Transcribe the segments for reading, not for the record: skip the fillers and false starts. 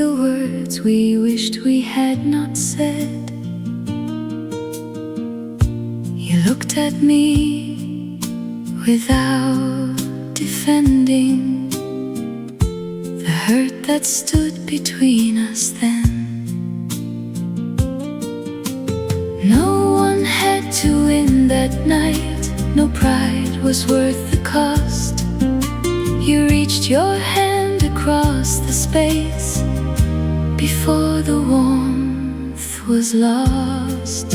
the words we wished we had not said. You looked at me without defending the hurt that stood between us then. No one had to win that night, no pride was worth the cost. You reached your hand across the space before the warmth was lost.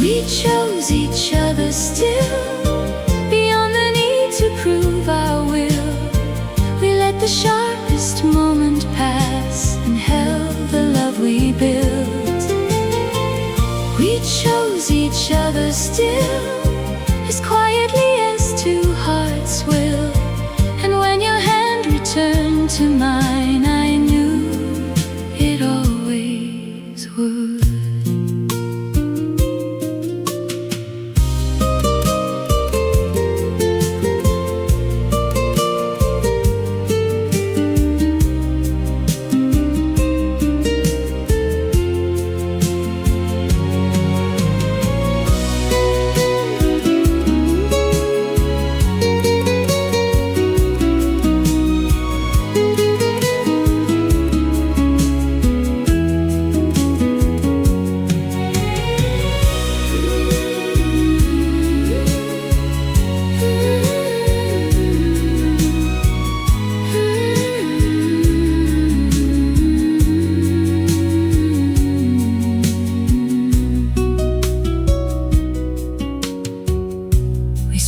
We chose each other still, beyond the need to prove our will. We let the sharpest moment pass and held the love we built. We chose each other still, as quietly as two hearts will. And when your hand returned to mine, I knew it always would.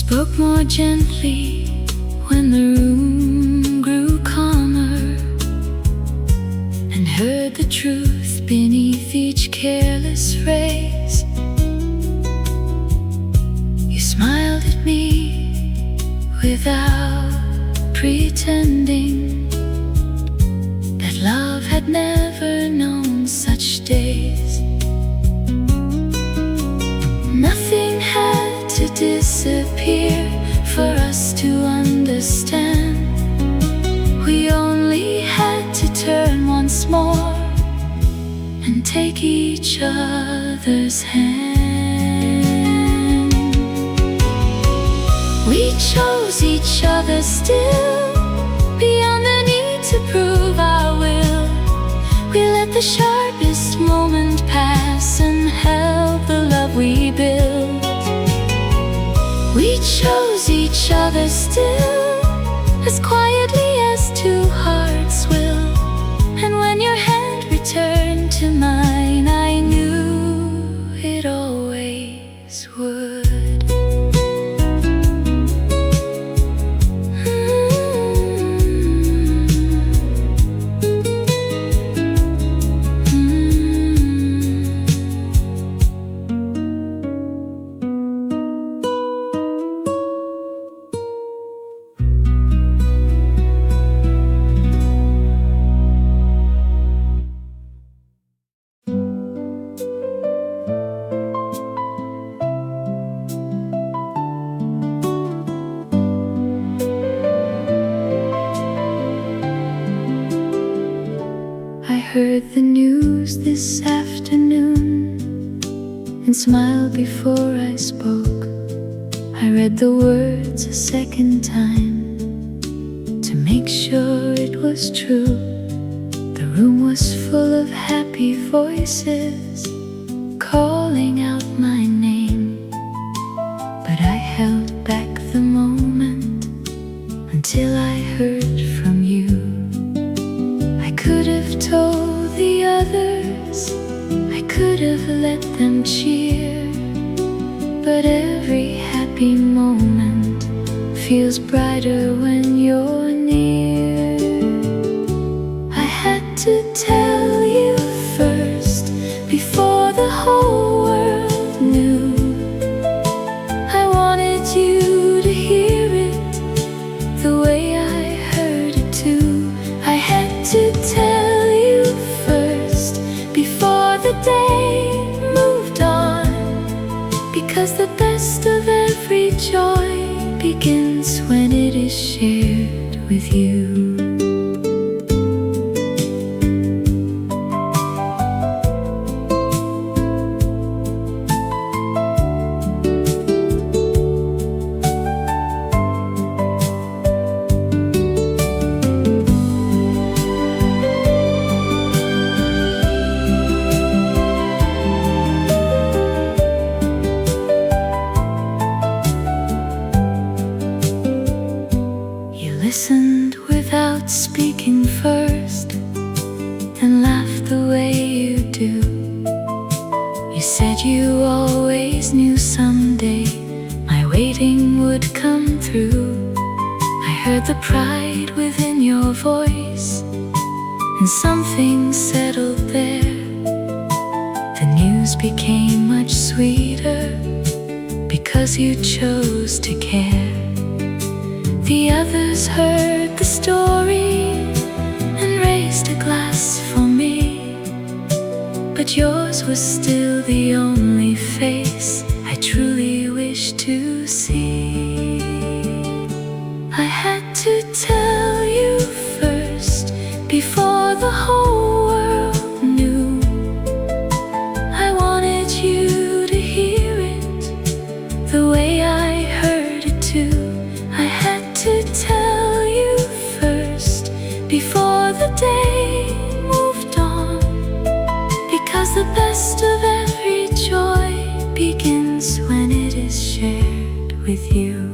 Spoke more gently when the room grew calmer, and heard the truth beneath each careless phrase. You smiled at me without pretending that love had never known such days. Nothing had to disappear for us to understand. We only had to turn once more and take each other's hand. We chose each other still, beyond the need to prove our will. We let the sharpest moment pass and held the love we built. We chose each other still, as quietly as two hearts will. And when your hand returned to mine, I knew it always would. Heard the news this afternoon and smiled before I spoke. I read the words a second time to make sure it was true. The room was full of happy voices calling out my name, but I held back the moment until I heard from you. I could have told the others, I could have let them cheer, but every happy moment feels brighter when you're near. I had to tell you first, before the whole world knew. I wanted you to hear it the way I heard it too. I had to tell you first, before the day moved on, because the best of every joy begins when it is shared with you. said you always knew someday my waiting would come through. I heard the pride within your voice, and something settled there. The news became much sweeter because you chose to care. The others heard the story and raised a glass for me, but yours was still the only face I truly wish to see. I had to tell you first before the whole world knew. I wanted you to hear it the way I heard it too. I had to tell you first before the day moved on, because the best of every joy begins when it is shared with you.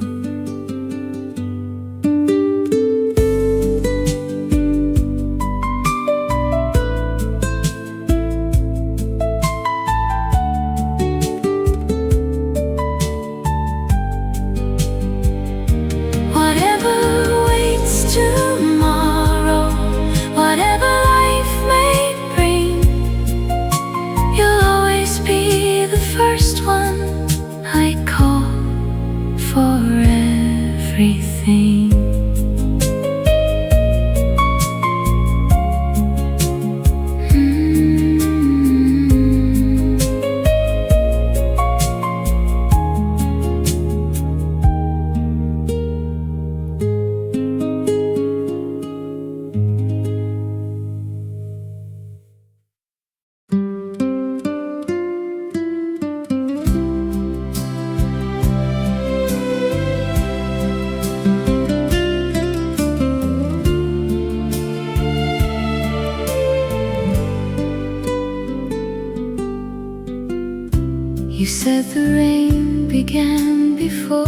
You said the rain began before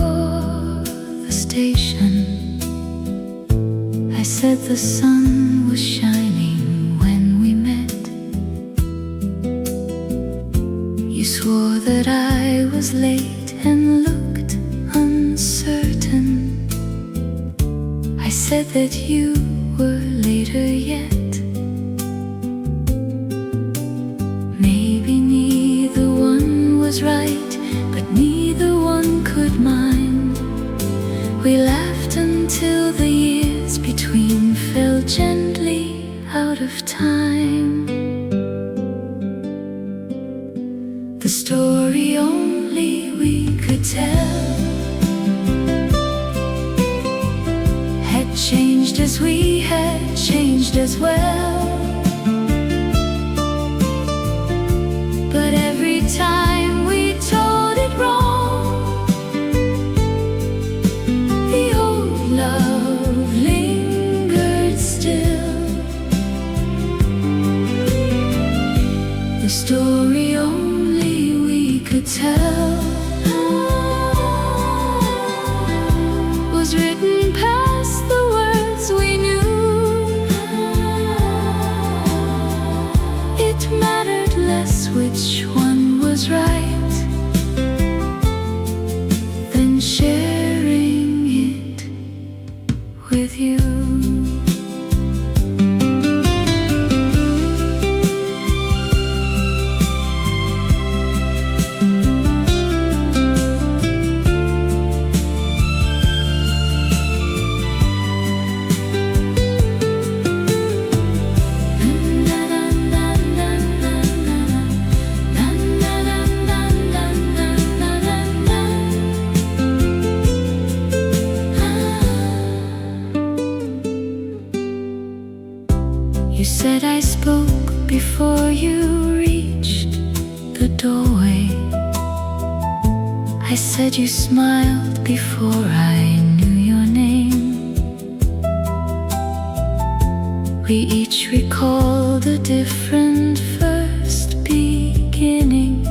the station. I said the sun was shining when we met. You swore that I was late and looked uncertain. I said that you were later yet. Maybe neither one was right, but neither one could mind. We laughed until the years between fell gently out of time. The story only we could tell had changed as we had changed as well. But every time we told it wrong, the old love lingered still. The story only we could tell was written past the words we knew. It mattered less which one was right than sharing it with you. You said I spoke before you reached the doorway. I said you smiled before I knew your name. We each recalled a different first beginning,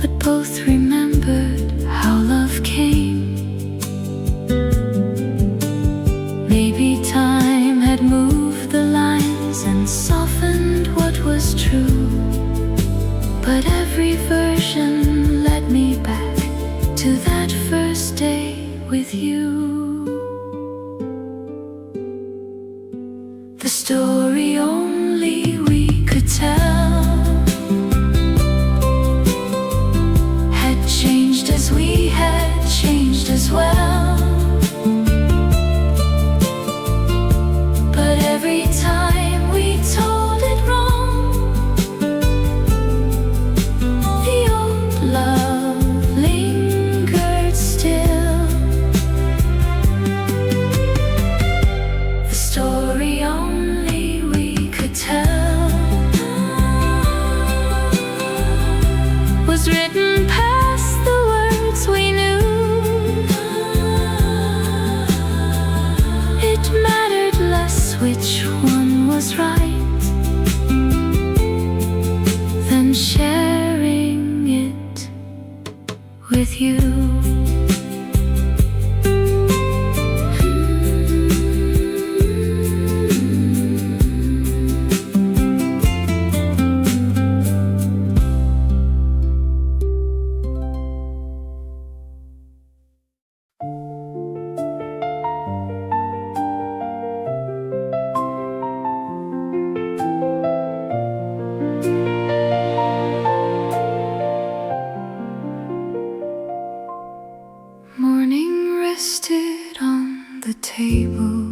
but both remembered how love came. Maybe time had moved the lines and softened what was true, but every version led me back to that first day with you. The story only we could tell had changed as we had changed as well. But every time we told it wrong, the old love lingered still. The story only we could tell was written past the words we knew. It mattered less which one was right than sharing it with you. Morning rested on the table,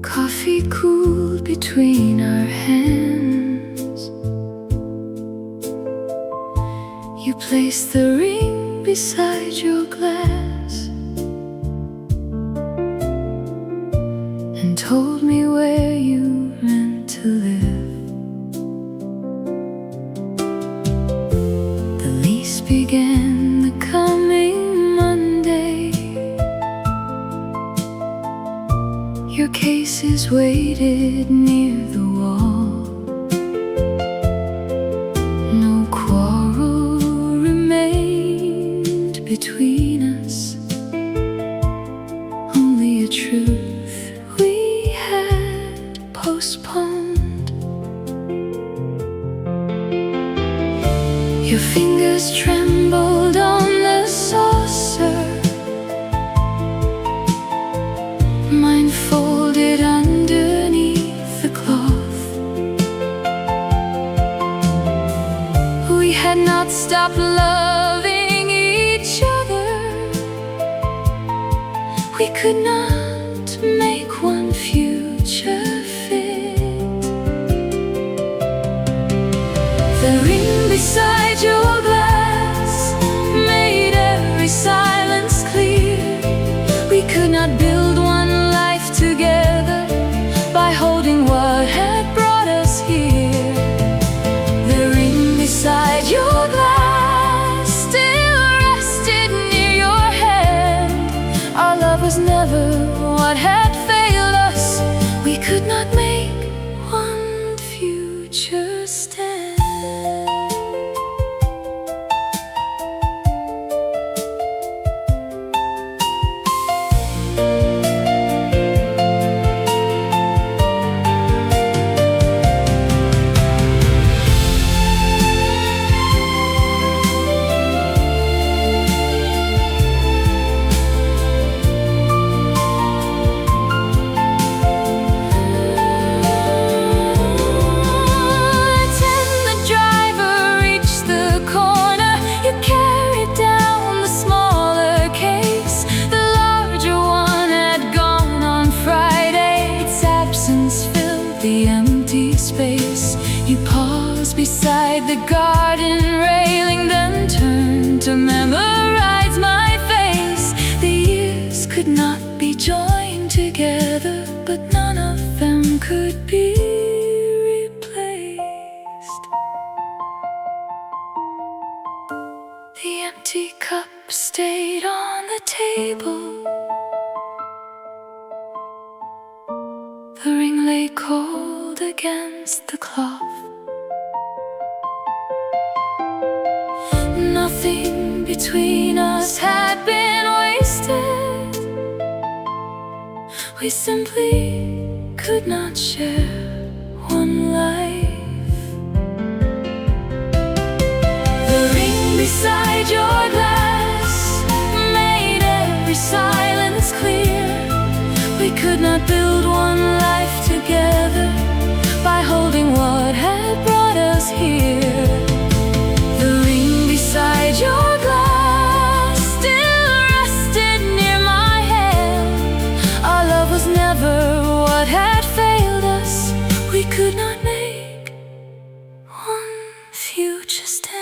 coffee cooled between our hands. You placed the ring beside your glass and told me where you meant to live. Began the coming Monday. Your cases waited near the wall. No quarrel remained between us, only a truth we had postponed. Your fingers trembled on the saucer, mine folded underneath the cloth. We had not stopped loving each other. We could not make one future fit. The ring beside your glass made every silence clear. We could not build one life together by holding what had brought us here. The ring beside your glass still rested near your hand. Our love was never what had failed us. We could not make one future stand. The empty space. You paused beside the garden railing, then turned to memorize my face. The years could not be joined together, but none of them could be replaced. The empty cup stayed on the table. The ring lay cold against the cloth. Nothing between us had been wasted. We simply could not share one life. beside your glass made every silence clear. We could not build one life together by holding what had brought us here. The ring beside your glass still rested near my hand. Our love was never what had failed us. We could not make one future stand.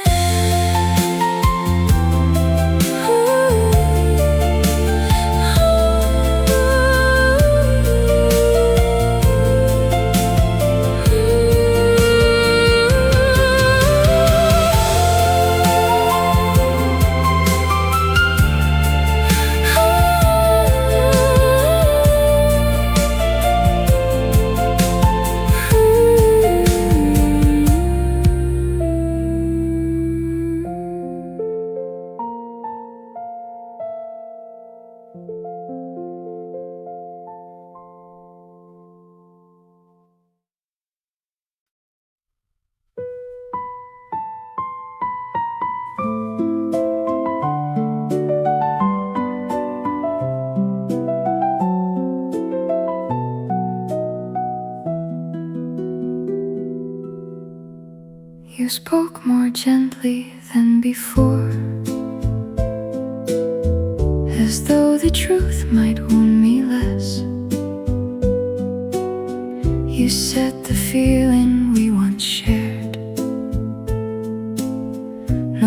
You spoke more gently than before, as though the truth might wound me less. You said the feeling we once shared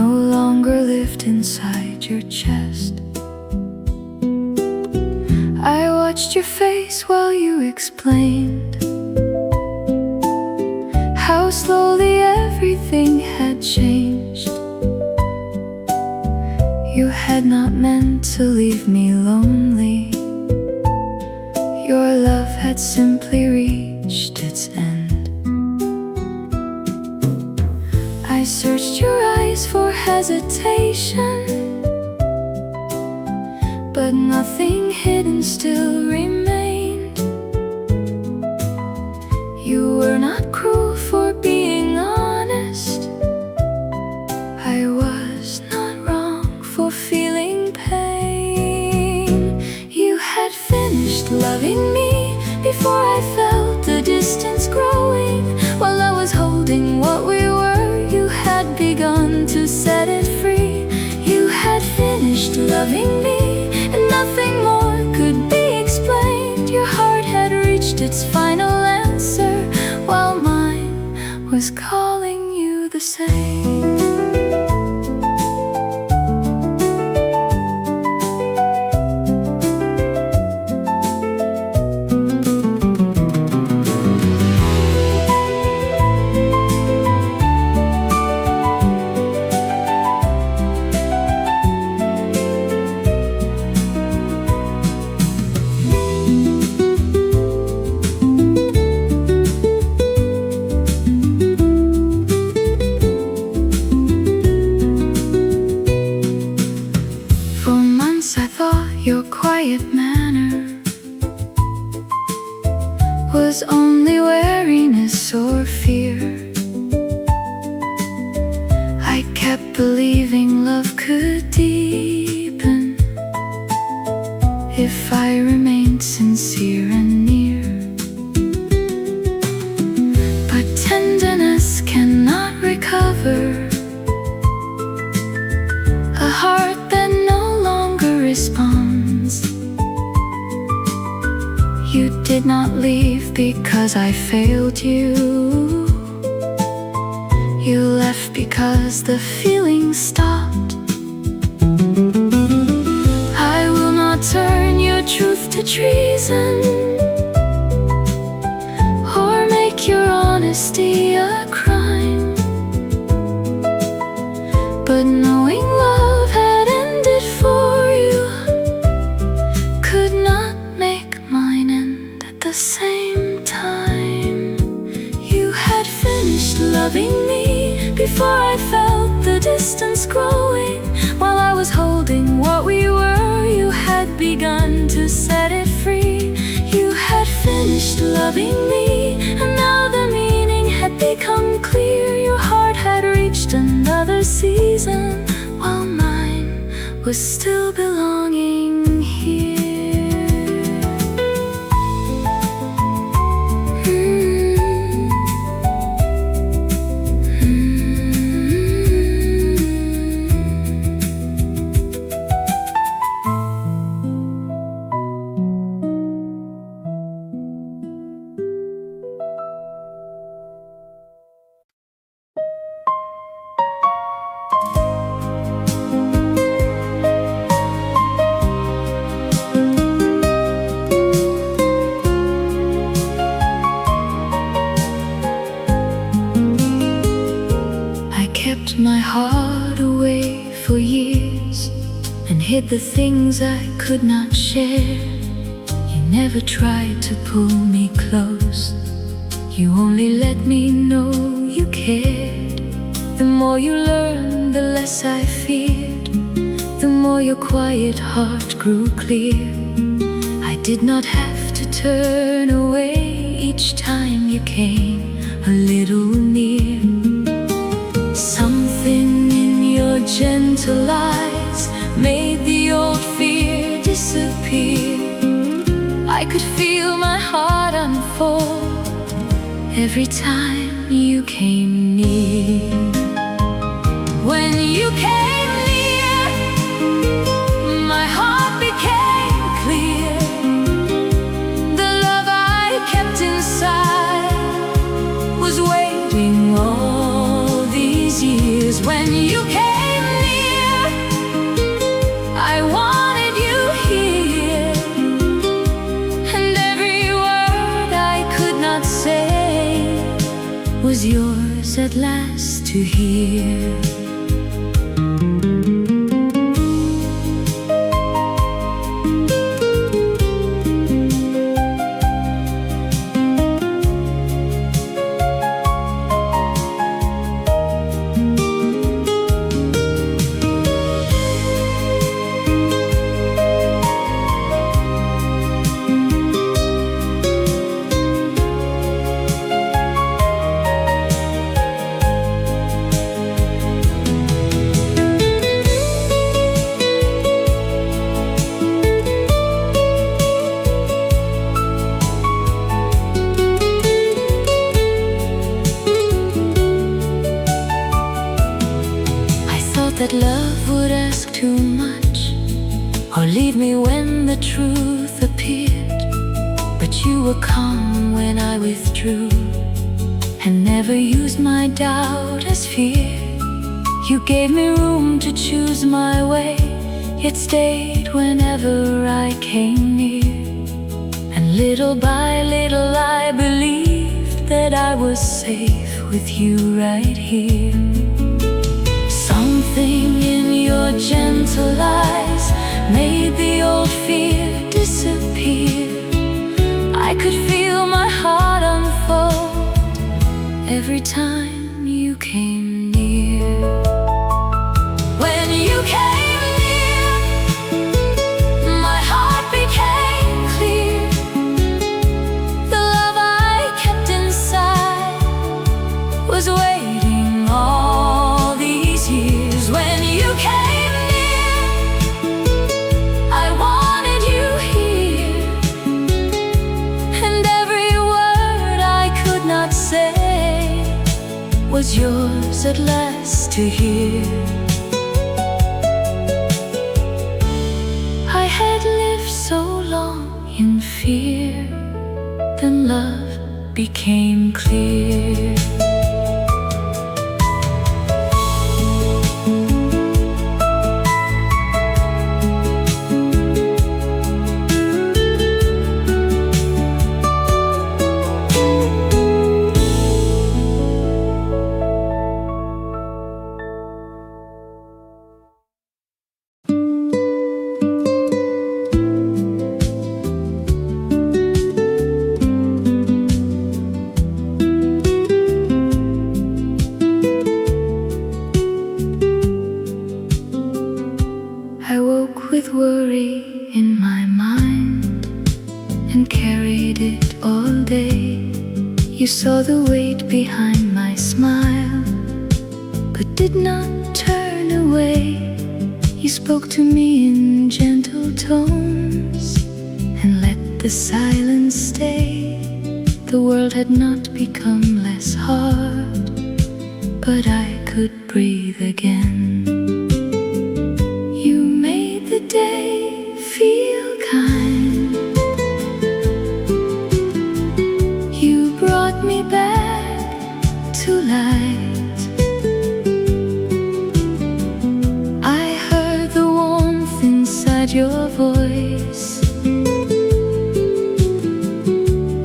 no longer lived inside your chest. I watched your face while you explained how slowly everything had changed. You had not meant to leave me lonely. Your love had simply reached its end. I searched your eyes for hesitation, but nothing hidden still remained. You were not cruel for being honest. I was not wrong for feeling pain. You had finished loving me before I felt the distance growing. While I was holding what we were, you had begun to set it free. You had finished loving me, and nothing more could be explained. Your heart had reached its final answer, while mine was calling you the same. Your quiet manner was only wariness or fear. I kept believing love could deepen if I remained sincere and near. But tenderness cannot recover a heart that no longer responds. You did not leave because I failed you. You left because the feeling stopped. I will not turn your truth to treason or make your honesty a crime. But knowing love had ended for you could not make mine end at the same time. You had finished loving me before I felt the distance growing. While I was holding what we were, you had begun to set it free. You had finished loving me, and now the meaning had become clear. Your heart had reached another season, was still belonging here. My heart away for years and hid the things I could not share. You never tried to pull me close, you only let me know you cared. The more you learned, the less I feared, the more your quiet heart grew clear. I did not have to turn away each time you came a little near. Something in your gentle eyes made the old fear disappear. I could feel my heart unfold every time you came near. When you came near, my heart became clear. The love I kept inside was waiting all these years. When you came near, I wanted you here, and every word I could not say was yours at last to hear. That love would ask too much, or leave me when the truth appeared. But you were calm when I withdrew, and never used my doubt as fear. You gave me room to choose my way, yet stayed whenever I came near. And little by little I believed that I was safe with you right here. Something in your gentle eyes made the old fear disappear. I could feel my heart unfold every time you came near. When you came near, my heart became clear. The love I kept inside was waiting all these years. When you came near, I wanted you here, and every word I could not say was yours at last to hear. I had lived so long in fear, then love became clear. With worry in my mind and carried it all day. You saw the weight behind my smile, but did not turn away. You spoke to me in gentle tones and let the silence stay. The world had not become less hard, but I could breathe again. You made the day feel kind. You brought me back to light. I heard the warmth inside your voice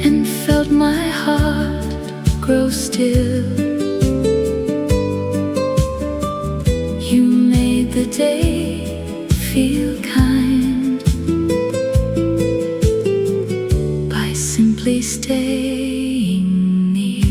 and felt my heart grow still. You made the day feel kind by simply staying near.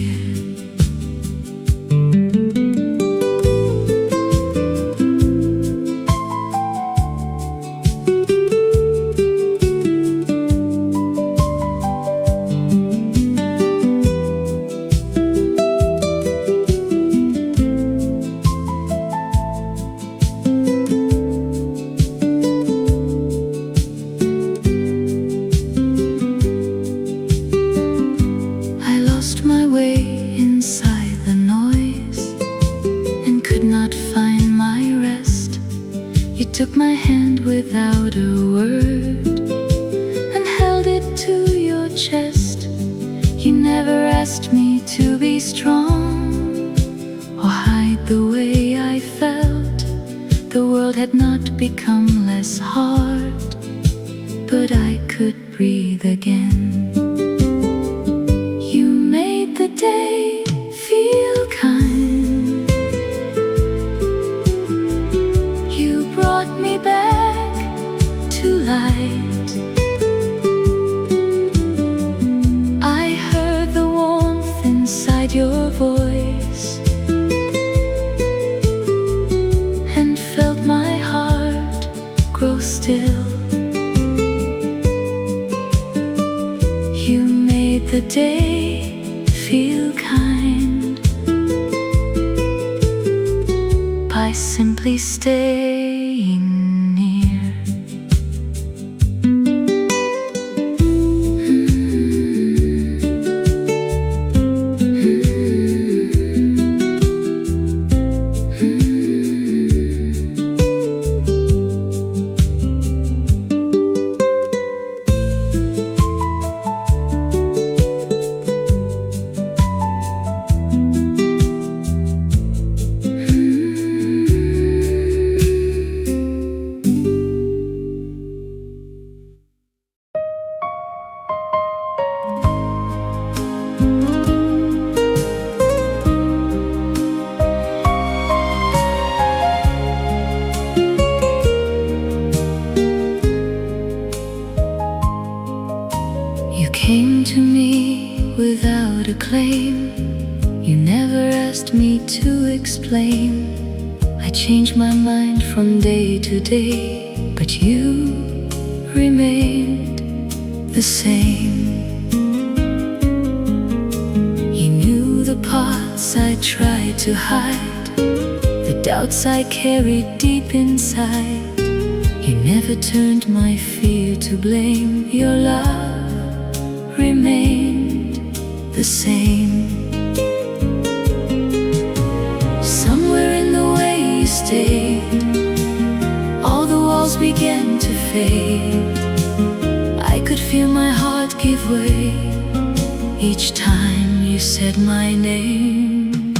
Took my hand without a word and held it to your chest. You never asked me to be strong or hide the way I felt. The world had not become less hard, but I could breathe again. You made the day feel kind. Brought me back to light. I heard the warmth inside your voice and felt my heart grow still. You made the day feel kind by simply staying near. Came to me without a claim. You never asked me to explain. I changed my mind from day to day, but you remained the same. You knew the parts I tried to hide, the doubts I carried deep inside. You never turned my fear to blame. Your love remained the same. Somewhere in the way you stayed, all the walls began to fade. I could feel my heart give way each time you said my name.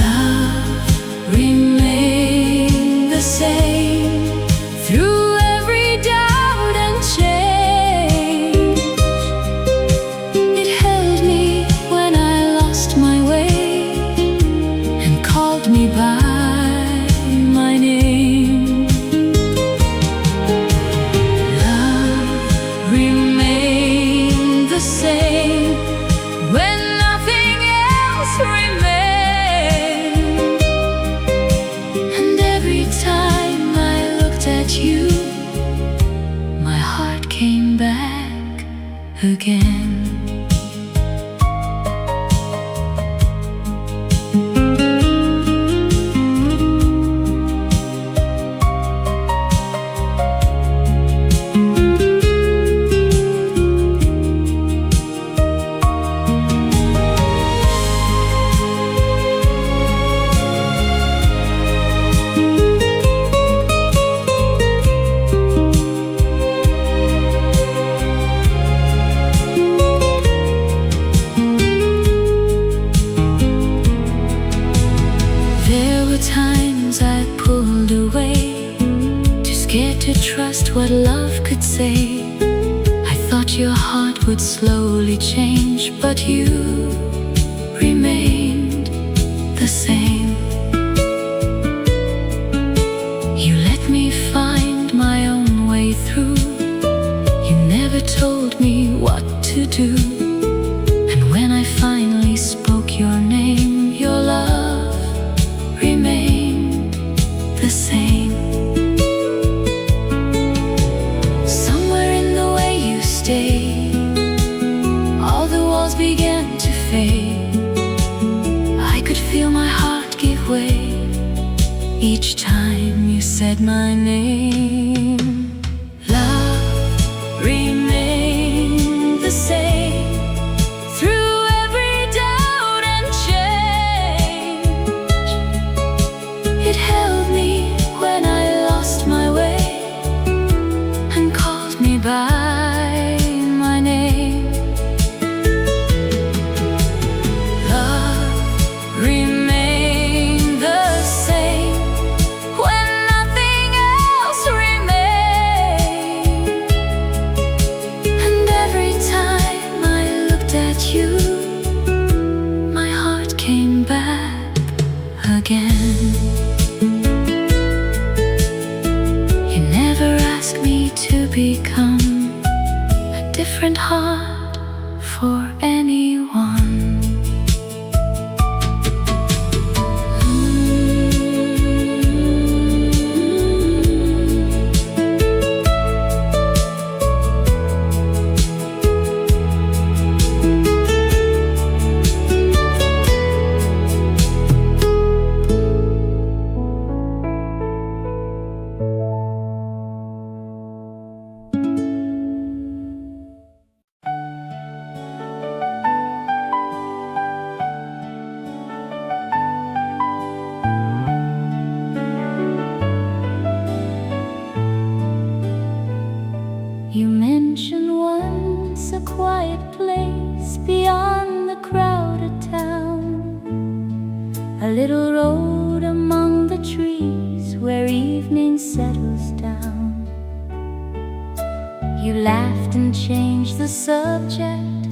Love remained the same through every doubt and change. It held me when I lost my way and called me by my name. Love remained the same when nothing else remained. asked what love could say. I thought your heart would slowly change, but you remained the same. You let me find my own way through. You never told me what to do. And when I finally spoke your name, your love remained the same. Somewhere in the way you stayed, all the walls began to fade. I could feel my heart give way each time you said my name. Love remained the same through every doubt and change. It held me when I lost my way and called me by my name. Love remained the same when nothing else remained. And every time I looked at you, my heart came back again. You never asked me to become a different heart for anyone. You mentioned once a quiet place beyond the crowded town, a little road among the trees where evening settles down. You laughed and changed the subject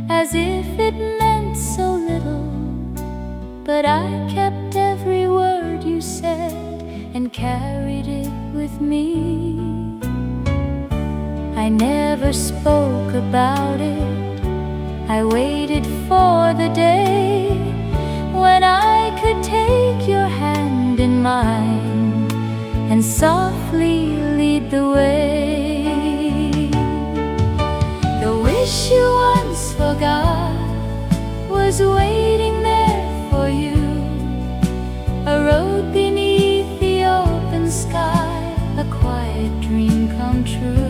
as if it meant so little, but I kept every word you said and carried it with me. I never spoke about it. I waited for the day when I could take your hand in mine and softly lead the way. The wish you once forgot was waiting there for you, a road beneath the open sky, a quiet dream come true.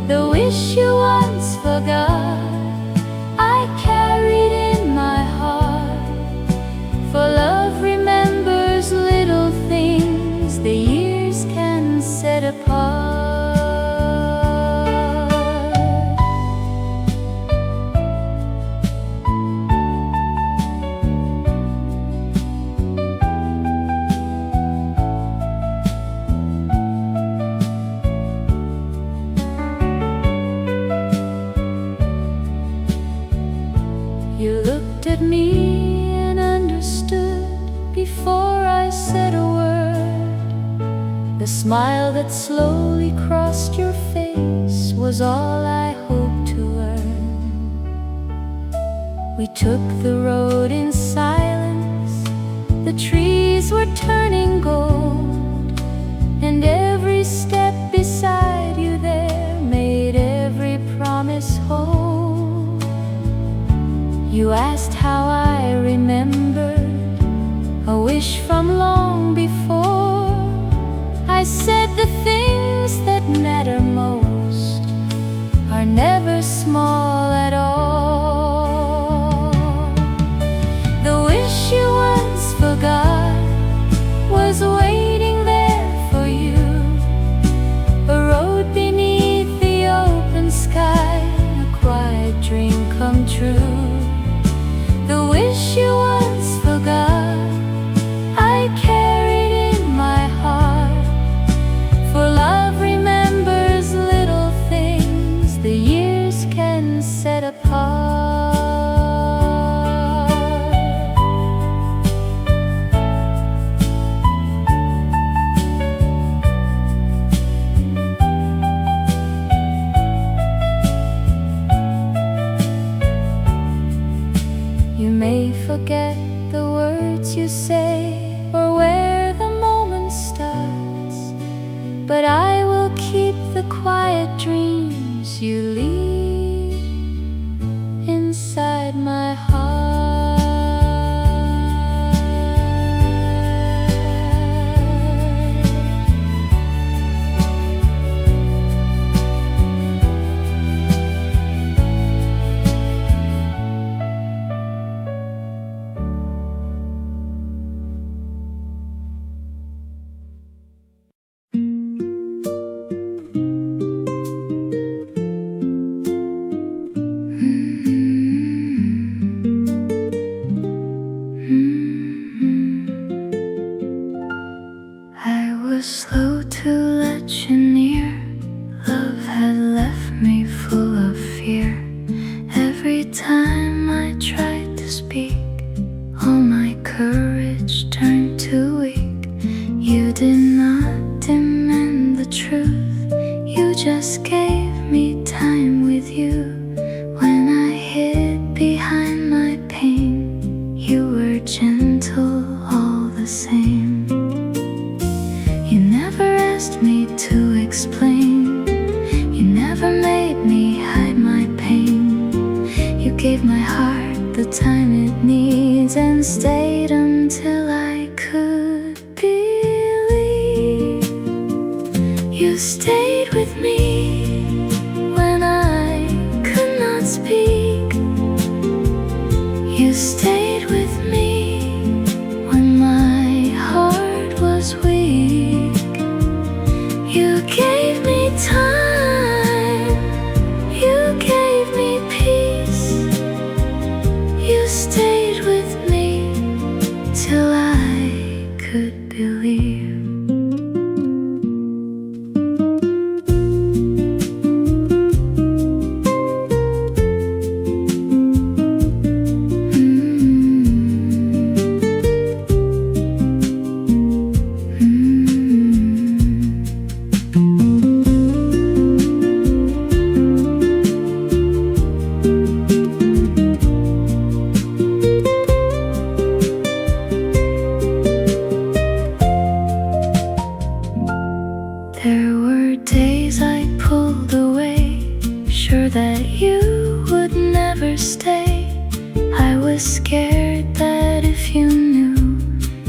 The wish you once forgot, I carried in my heart. For love remembers little things the years can set apart. You looked at me and understood before I said a word. The smile that slowly crossed your face was all I hoped to earn. We took the road in silence. The trees were turning gold, and every step beside you there made every promise whole. You asked how I remembered a wish from long before. I said the things that matter most are never small at all. The wish you once forgot was waiting there for you, a road beneath the open sky, a quiet dream come true. The wish you once forgot, I carried in my heart. For love You may forget the words you say or where the moment starts, but I will keep the quiet dreams you leave inside my heart. Slow to let you near. Love had left me full of fear. Every time I tried to speak, all my courage turned to weak. You did not demand the truth, you just gave me time with you. When I hid behind my pain, you were gentle all the same. Me to explain, you never made me hide my pain. You gave my heart the time it needs and stayed until I could believe. You stayed with me when I could not speak. You stayed with me when my heart was weak. You gave me time, you gave me peace. You stayed with me till I could believe. There were days I pulled away, sure that you would never stay. I was scared that if you knew,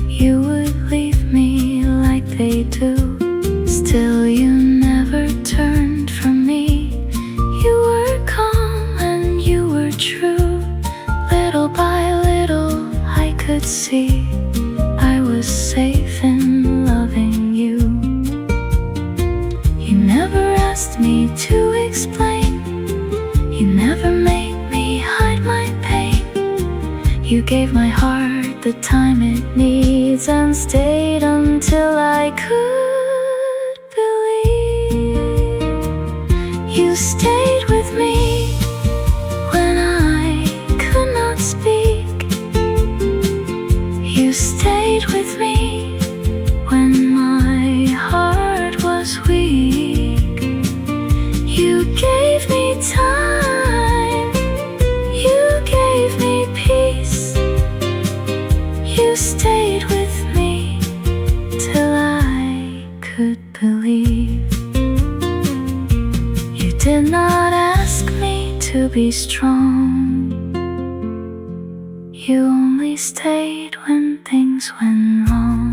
you would leave me like they do. Still you never turned from me. You were calm and you were true. Little by little I could see I was safe in loving you. You never asked me to explain, you never made me hide my pain. You gave my heart the time it needs and stayed until I could believe. You stayed with me when I could not speak. You stayed with me when my heart was weak. You gave me time, you gave me peace. You stayed with me till I could believe. You did not ask me to be strong. You only stayed when things went wrong.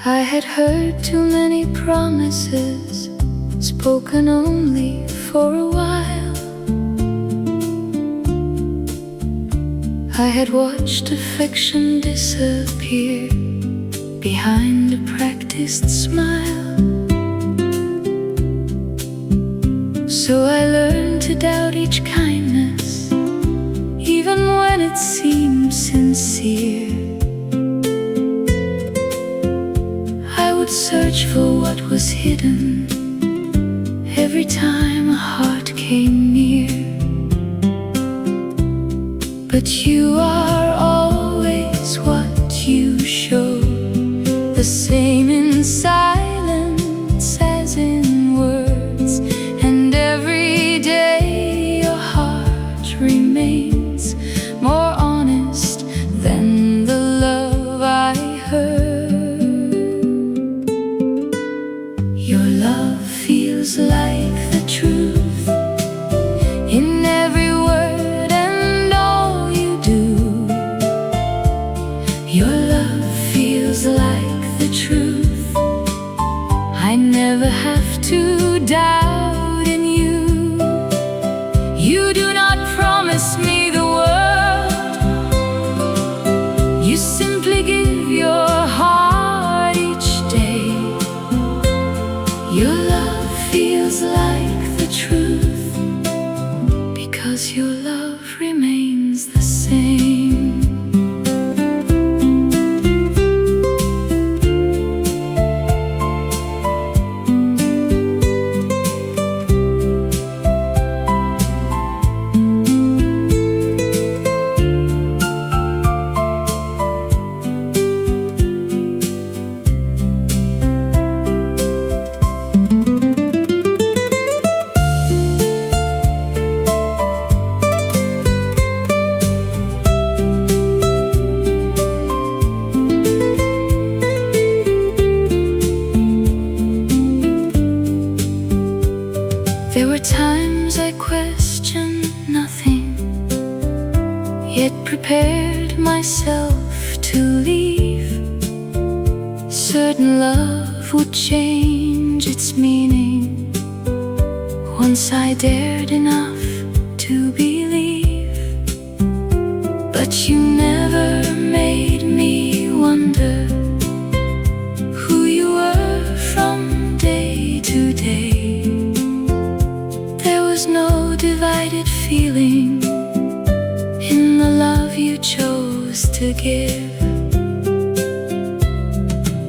I had heard too many promises, spoken only for a while. I had watched affection disappear behind a practiced smile. So I learned to doubt each kindness, even when it seemed seemed sincere. I would search for what was hidden every time a heart came near. But you are always what you show, the same in silence as in words. And every day your heart remains more honest than the love I heard. Your love feels like the truth in every word and all you do. Your love feels like the truth. I never have to doubt in you. You do not promise me the world. You simply give your heart each day. Your love feels like the truth because your love remains the same. There were times I questioned nothing, yet prepared myself to leave. Certain love would change its meaning once I dared enough to believe. But you never made me wonder who you were from day to day. There was no divided feeling in the love you chose to give.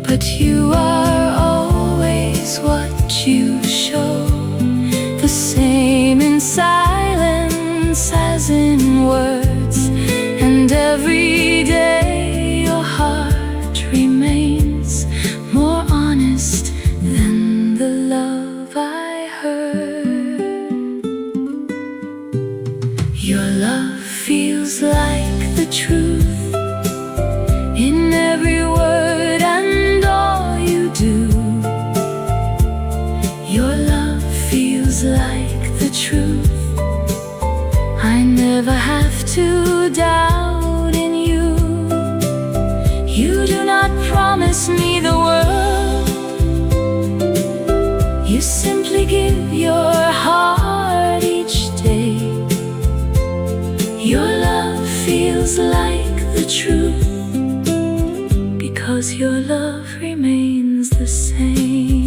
But you are always what you show, the same in silence as in words. And every day your heart remains more honest than the love I heard. Your love feels like the truth in every word and all you do. Your love feels like the truth. I never have to doubt in you. You do not promise me the world. You simply give your heart each day. Your love feels like the truth because your love remains the same.